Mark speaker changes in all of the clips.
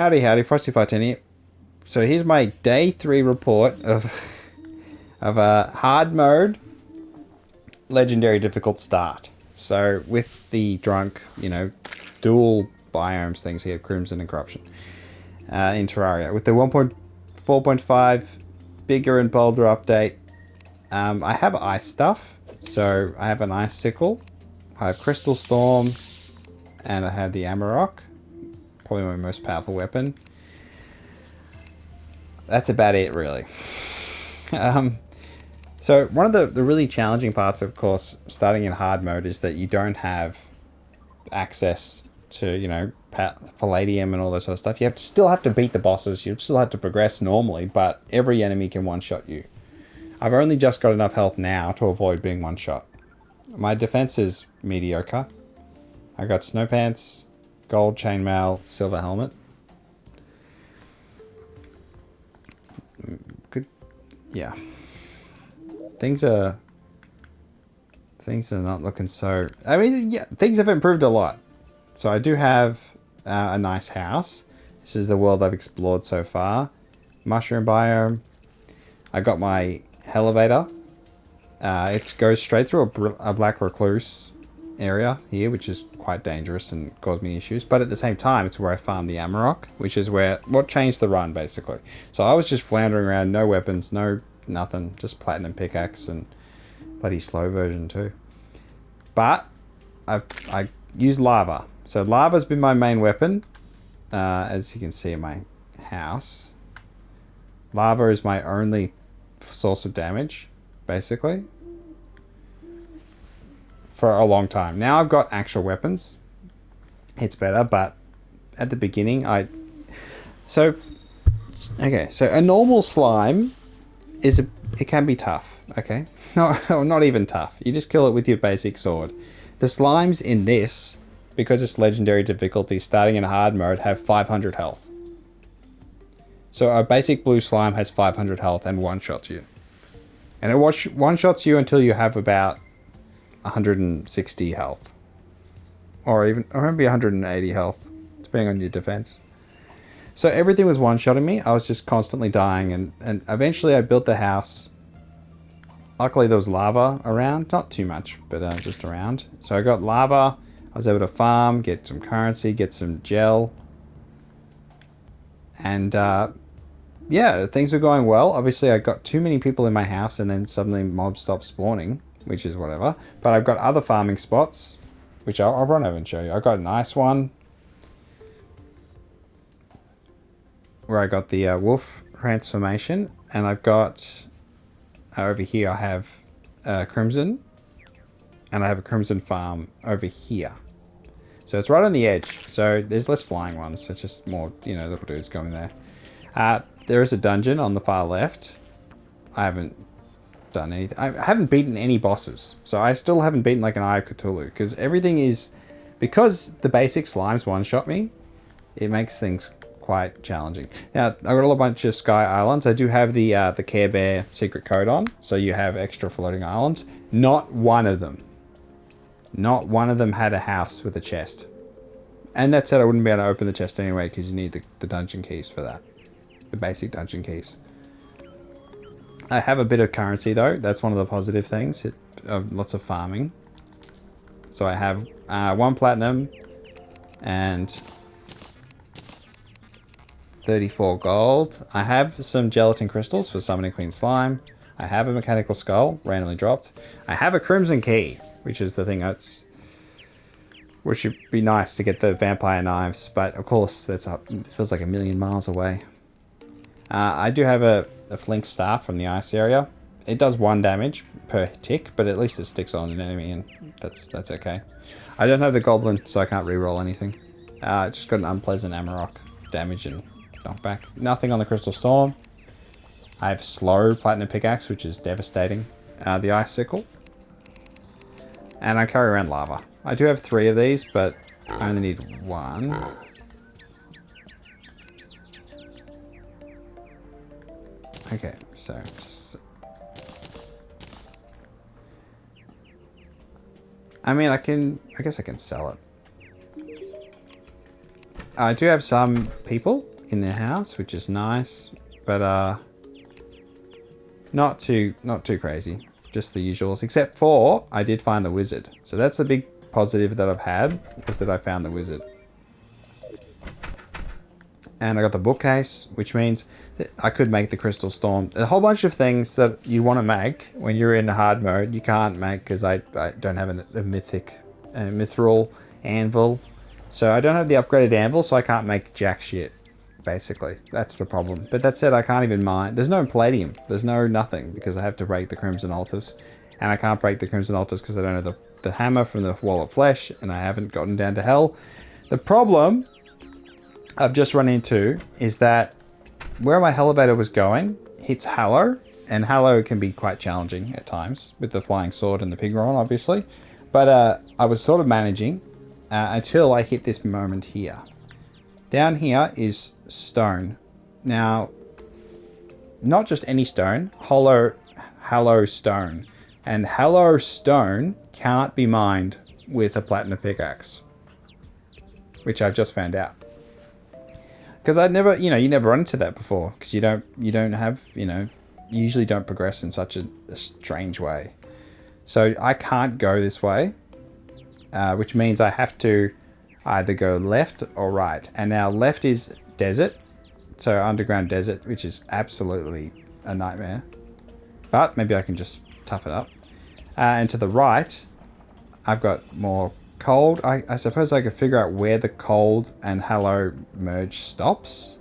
Speaker 1: Howdy, howdy, Frosty Fartini. So here's my day 3 report of a hard mode legendary difficult start. So with the drunk, dual biomes things here, Crimson and Corruption, in Terraria. With the 1.4.5 Bigger and Boulder update, I have ice stuff. So I have an ice sickle, I have Crystal Storm, and I have the Amarok, probably my most powerful weapon. That's about it, really. Um, so one of the really challenging parts, of course, starting in hard mode is that you don't have access to, palladium and all this sort of stuff. Still have to beat the bosses. You still have to progress normally, but every enemy can one-shot you. I've only just got enough health now to avoid being one-shot. My defense is mediocre. I got snow pants, gold chainmail, silver helmet. Good, yeah. Things are not looking so... I mean, yeah, things have improved a lot. So I do have a nice house. This is the world I've explored so far. Mushroom biome. I got my elevator. It goes straight through a black recluse area here, which is quite dangerous and caused me issues. But at the same time, it's where I farmed the Amarok, which is what changed the run, basically. So I was just floundering around, no weapons, no nothing, just platinum pickaxe and bloody slow version too. But I use lava. So lava's been my main weapon, as you can see in my house. Lava is my only source of damage, basically, for a long time. Now I've got actual weapons. It's better, but at the beginning, so a normal slime it can be tough. Okay, not even tough. You just kill it with your basic sword. The slimes in this, because it's legendary difficulty, starting in hard mode, have 500 health. So a basic blue slime has 500 health and one-shots you. And it one-shots you until you have about 160 health. Or maybe 180 health, depending on your defense. So everything was one-shotting me. I was just constantly dying, and eventually I built the house. Luckily there was lava around, not too much, but just around. So I got lava, I was able to farm, get some currency, get some gel. And yeah, things were going well. Obviously I got too many people in my house and then suddenly mobs stopped spawning, which is whatever. But I've got other farming spots, which I'll run over and show you. I got a nice one where I got the wolf transformation, and I've got over here I have crimson, and I have a crimson farm over here. So it's right on the edge. So there's less flying ones. It's just more, little dudes going there. There is a dungeon on the far left. I haven't done anything. I haven't beaten any bosses. So I still haven't beaten like an Eye of Cthulhu, because everything is... Because the basic slimes one-shot me, it makes things quite challenging. Now, I've got a bunch of sky islands. I do have the Care Bear secret code on, so you have extra floating islands. Not one of them had a house with a chest. And that said, I wouldn't be able to open the chest anyway, because you need the dungeon keys for that. The basic dungeon keys. I have a bit of currency, though. That's one of the positive things. Lots of farming. So I have 1 platinum and 34 gold. I have some gelatin crystals for summoning Queen Slime. I have a mechanical skull, randomly dropped. I have a crimson key, which is the thing which would be nice to get the vampire knives, but of course it feels like a million miles away. I do have a flink staff from the ice area. It does 1 damage per tick, but at least it sticks on an enemy, and that's okay. I don't have the goblin, so I can't reroll anything. Just got an unpleasant Amarok damage and knockback. Nothing on the Crystal Storm. I have slow platinum pickaxe, which is devastating. The ice sickle. And I carry around lava. I do have 3 of these, but I only need 1. Okay, so just... I mean, I guess I can sell it. I do have some people in the house, which is nice, but not too crazy. Just the usuals, except for I did find the wizard. So that's the big positive that I've had, was that I found the wizard. And I got the bookcase, which means that I could make the crystal storm. A whole bunch of things that you want to make when you're in hard mode, you can't make because I don't have a mithril anvil. So I don't have the upgraded anvil, so I can't make jack shit, basically. That's the problem. But that said, I can't even mine. There's no palladium. There's no nothing, because I have to break the crimson altars. And I can't break the crimson altars because I don't have the hammer from the wall of flesh, and I haven't gotten down to hell. The problem I've just run into is that where my elevator was going hits Hallow, and Hallow can be quite challenging at times with the flying sword and the pigron, obviously. But I was sort of managing until I hit this moment here. Down here is stone. Now, not just any stone, Hallow stone. And Hallow stone can't be mined with a platinum pickaxe, which I've just found out. Because I'd never, you never run into that before. Because you don't have, you usually don't progress in such a strange way. So I can't go this way, which means I have to either go left or right. And now left is desert, so underground desert, which is absolutely a nightmare. But maybe I can just tough it up. And to the right, I've got more cold. I suppose I could figure out where the cold and Hallow merge stops,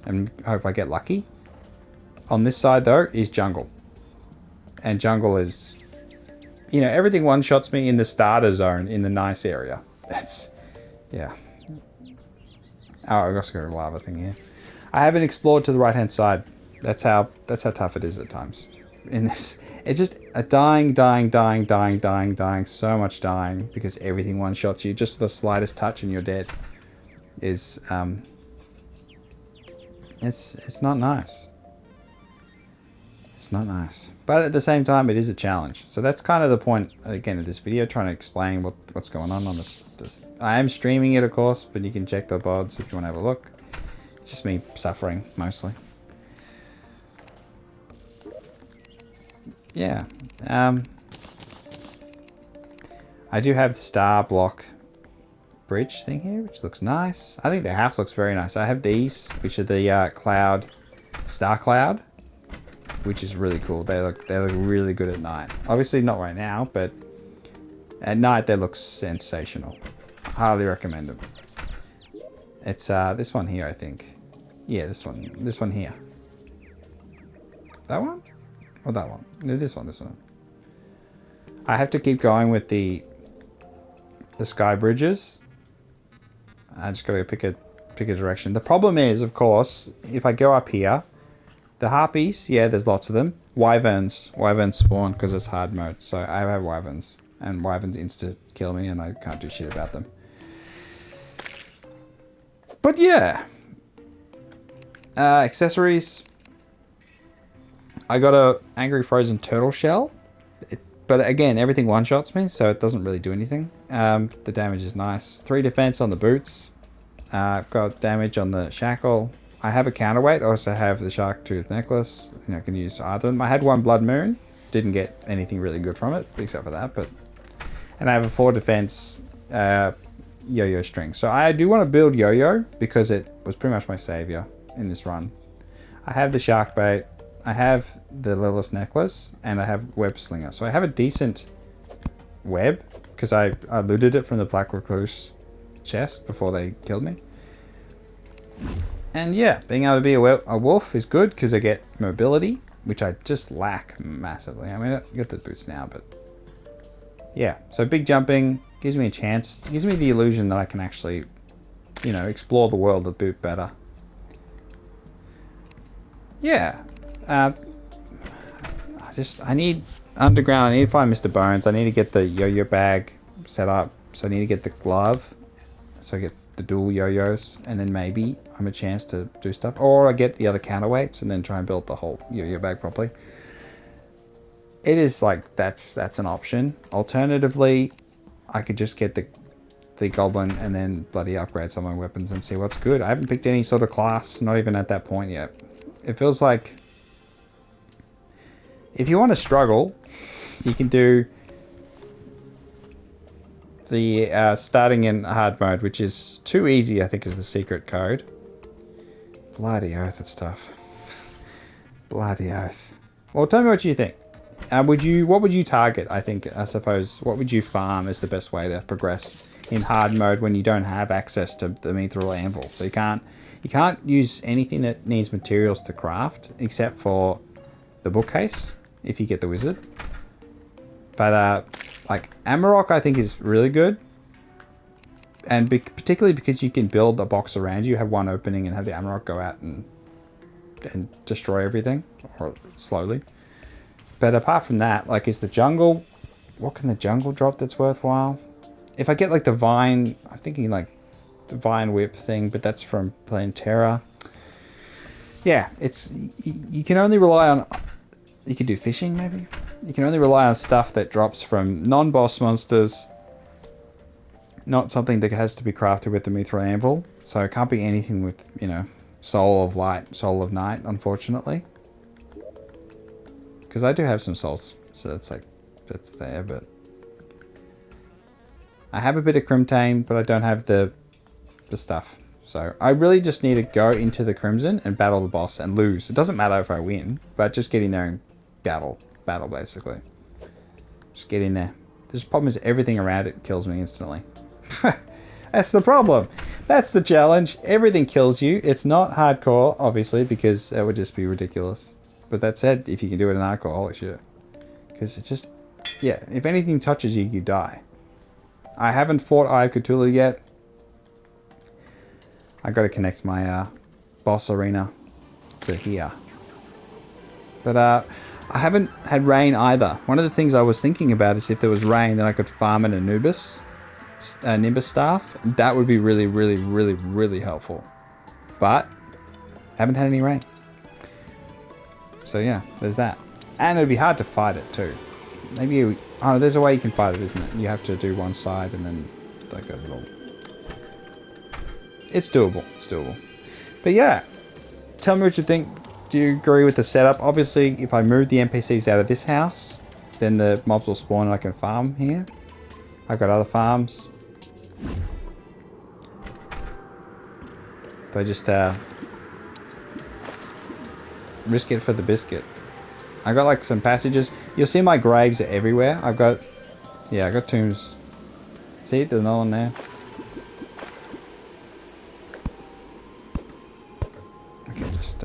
Speaker 1: and hope I get lucky. On this side though is jungle, and jungle is, everything one-shots me in the starter zone in the nice area. That's, yeah. Oh, I've also got a lava thing here. I haven't explored to the right hand side. That's how tough it is at times in this. It's just a dying, so much dying, because everything one-shots you. Just the slightest touch and you're dead. It's not nice. It's not nice. But at the same time, it is a challenge. So that's kind of the point, again, of this video, trying to explain what's going on this. I am streaming it, of course, but you can check the VODs if you want to have a look. It's just me suffering, mostly. Yeah. I do have the star block bridge thing here, which looks nice. I think the house looks very nice. I have these, which are the star cloud, which is really cool. They look really good at night. Obviously not right now, but at night they look sensational. Highly recommend them. It's this one here, I think. Yeah, this one here. That one? Or that one? No, this one. I have to keep going with the sky bridges. I just gotta pick a direction. The problem is, of course, if I go up here, the harpies, yeah, there's lots of them. Wyverns spawn because it's hard mode. So I have wyverns, and wyverns insta kill me, and I can't do shit about them. But yeah, accessories. I got a angry frozen turtle shell, but again, everything one-shots me, so it doesn't really do anything. The damage is nice. 3 defense on the boots. I've got damage on the shackle. I have a counterweight. I also have the shark tooth necklace. I can use either of them. I had one blood moon. Didn't get anything really good from it, except for that. And I have a 4 defense yo-yo string. So I do want to build yo-yo because it was pretty much my savior in this run. I have the shark bait. I have the Lilith necklace, and I have web slinger. So I have a decent web because I looted it from the Black Recluse chest before they killed me. And yeah, being able to be a wolf is good because I get mobility, which I just lack massively. I mean, I get the boots now, but yeah. So big jumping gives me a chance. It gives me the illusion that I can actually, explore the world a bit better. Yeah. I need underground. I need to find Mr. Bones. I need to get the yo-yo bag set up. So I need to get the glove. So I get the dual yo-yos, and then maybe I'm a chance to do stuff. Or I get the other counterweights and then try and build the whole yo-yo bag properly. It is like, that's an option. Alternatively, I could just get the goblin and then bloody upgrade some of my weapons and see what's good. I haven't picked any sort of class, not even at that point yet. It feels like if you want to struggle, you can do the starting in hard mode, which is too easy, I think is the secret code. Bloody oath, it's tough. Bloody oath. Well, tell me what you think. What would you target? I suppose, what would you farm is the best way to progress in hard mode when you don't have access to the mithril anvil. So you can't use anything that needs materials to craft except for the bookcase if you get the wizard. But like Amarok, I think is really good, and particularly because you can build a box around you, have one opening, and have the Amarok go out and destroy everything, or slowly. But apart from that, like, is the jungle... What can the jungle drop that's worthwhile? If I get, like, the vine... I'm thinking, like, the vine whip thing, but that's from playing Terra. Yeah, it's... You can only rely on... You can do fishing, maybe? You can only rely on stuff that drops from non-boss monsters. Not something that has to be crafted with the mithril anvil. So it can't be anything with, you know, Soul of Light, Soul of Night, unfortunately. Because I do have some souls, so that's like, that's there, but... I have a bit of Crimtane, but I don't have the stuff. So I really just need to go into the Crimson and battle the boss and lose. It doesn't matter if I win, but just get in there and battle basically. Just get in there. The problem is everything around it kills me instantly. That's the problem. That's the challenge. Everything kills you. It's not hardcore, obviously, because that would just be ridiculous. But that said, if you can do it in hardcore, holy shit. Because it's just... Yeah, if anything touches you, you die. I haven't fought Eye of Cthulhu yet. I got to connect my boss arena to here. But I haven't had rain either. One of the things I was thinking about is if there was rain, then I could farm an Nimbus staff. That would be really, really, really, really helpful. But haven't had any rain. So yeah, there's that. And it'd be hard to fight it too. Maybe oh, there's a way you can fight it, isn't it? You have to do one side and then like a little... It's doable. It's doable. But yeah, tell me what you think. Do you agree with the setup? Obviously, if I move the NPCs out of this house, then the mobs will spawn and I can farm here. I've got other farms. But I just risk it for the biscuit. I got like some passages. You'll see my graves are everywhere. I've got, yeah, I got tombs. See, there's no one there. Okay, just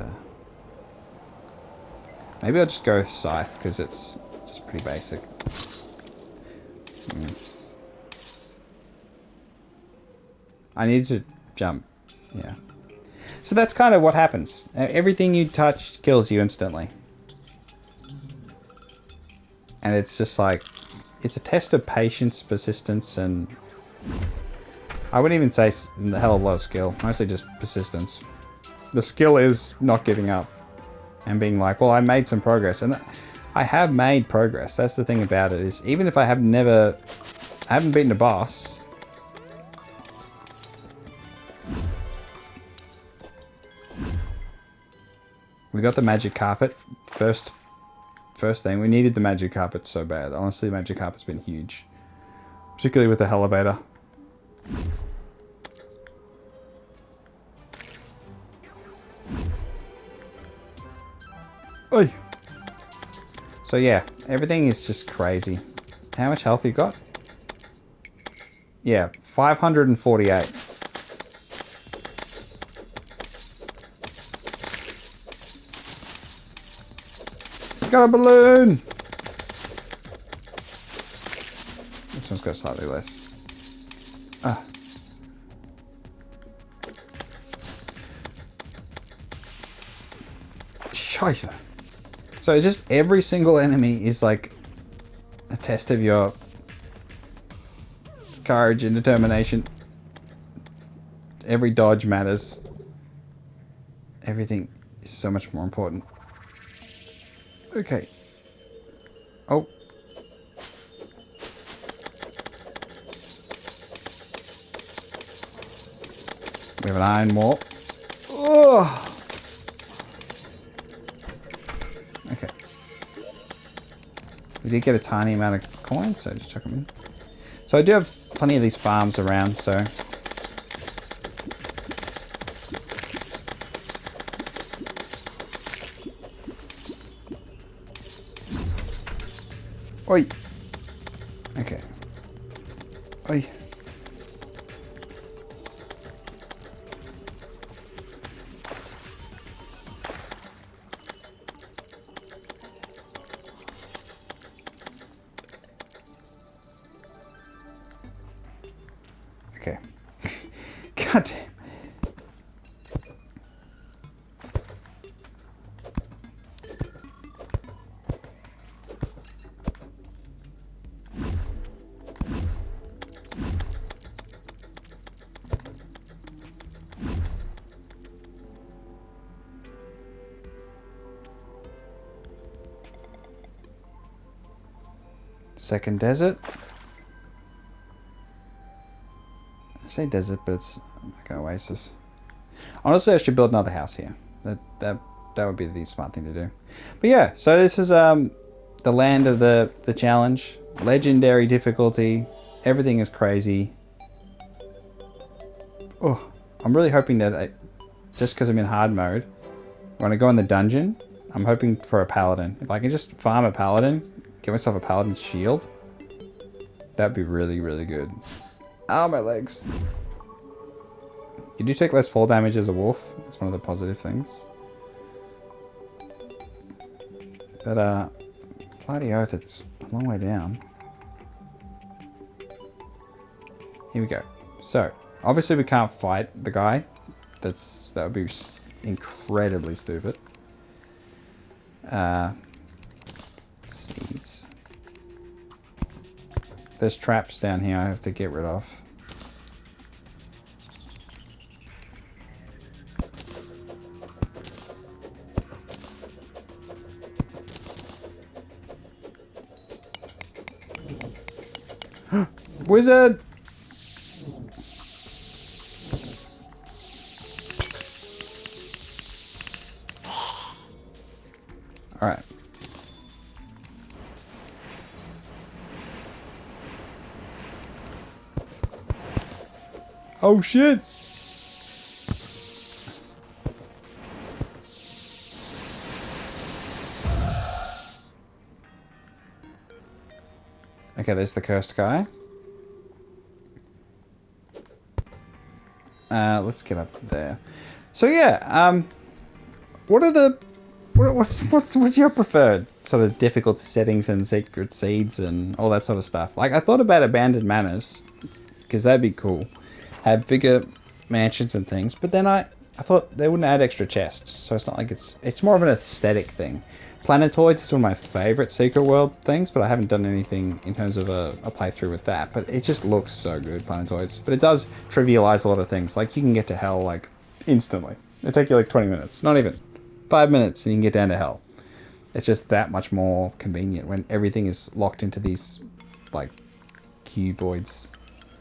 Speaker 1: maybe I'll just go scythe because it's just pretty basic. I need to jump. Yeah. So that's kind of what happens. Everything you touch kills you instantly. And it's just like, it's a test of patience, persistence, and I wouldn't even say a hell of a lot of skill. Mostly just persistence. The skill is not giving up and being like, well, I made some progress. And I have made progress. That's the thing about it, is even if I haven't beaten a boss, we got the magic carpet first thing. We needed the magic carpet so bad. Honestly, the magic carpet's been huge. Particularly with the elevator. Oi! So yeah, everything is just crazy. How much health you got? Yeah, 548. Got a balloon! This one's got slightly less. Ah. Scheiße. So it's just every single enemy is like a test of your courage and determination. Every dodge matters. Everything is so much more important. Okay. Oh. We have an iron warp. Oh. Okay. We did get a tiny amount of coins, so just chuck them in. So I do have plenty of these farms around, so... Oi! Okay. Oi. Okay. God damn. Second desert. I say desert, but it's like an oasis. Honestly, I should build another house here. That would be the smart thing to do. But yeah, so this is the land of the challenge. Legendary difficulty. Everything is crazy. Oh, I'm really hoping that just because I'm in hard mode, when I go in the dungeon, I'm hoping for a paladin. If I can just farm a paladin, get myself a paladin's shield, that'd be really, really good. Ow, my legs. You do take less fall damage as a wolf. That's one of the positive things. But, bloody oath, it's a long way down. Here we go. So, obviously we can't fight the guy. That would be incredibly stupid. Seeds. There's traps down here I have to get rid of. Wizard! Alright. Oh shit! Okay, there's the cursed guy. Let's get up there. So yeah, what are the what's your preferred sort of difficult settings and secret seeds and all that sort of stuff? Like I thought about abandoned manors because that'd be cool. Have bigger mansions and things, but then I thought they wouldn't add extra chests, so it's not like it's more of an aesthetic thing. Planetoids is one of my favorite secret world things, but I haven't done anything in terms of a playthrough with that. But it just looks so good, Planetoids. But it does trivialize a lot of things. Like you can get to hell like instantly. It'll take you like 20 minutes, not even 5 minutes, and you can get down to hell. It's just that much more convenient when everything is locked into these like cuboids.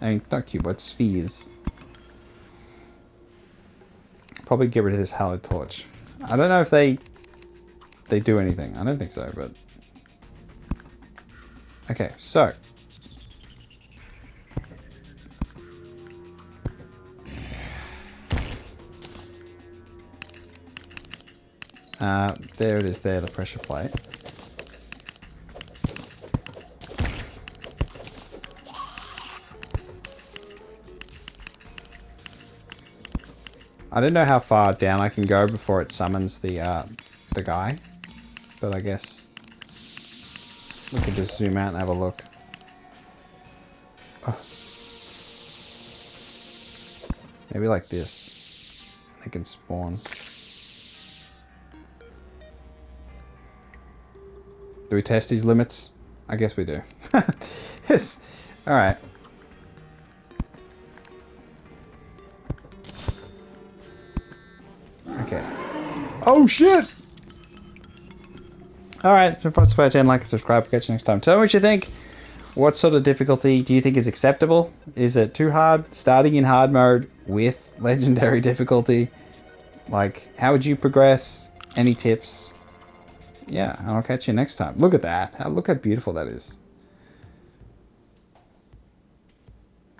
Speaker 1: I mean, not cuboids, spheres. Probably get rid of this hallowed torch. I don't know if they do anything. I don't think so, but... Okay, so... there it is there, the pressure plate. I don't know how far down I can go before it summons the guy. But I guess we could just zoom out and have a look. Oh. Maybe like this. They can spawn. Do we test these limits? I guess we do. Yes. Alright. Okay. Oh shit! Alright, so press the like and subscribe. Catch you next time. Tell me what you think. What sort of difficulty do you think is acceptable? Is it too hard? Starting in hard mode? with legendary difficulty. Like, how would you progress? Any tips? Yeah, and I'll catch you next time. Look at that. Look how beautiful that is.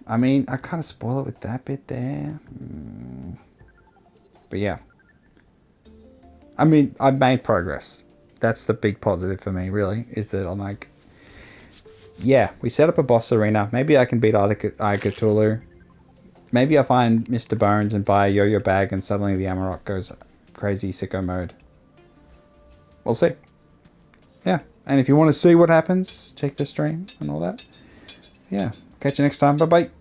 Speaker 1: I mean, I kind of spoil it with that bit there. But yeah. I mean, I've made progress. That's the big positive for me, really, is that I'm like, yeah, we set up a boss arena. Maybe I can beat Cthulhu. Maybe I find Mr. Bones and buy a yo-yo bag and suddenly the Amarok goes crazy sicko mode. We'll see. Yeah, and if you want to see what happens, check the stream and all that. Yeah, catch you next time. Bye-bye.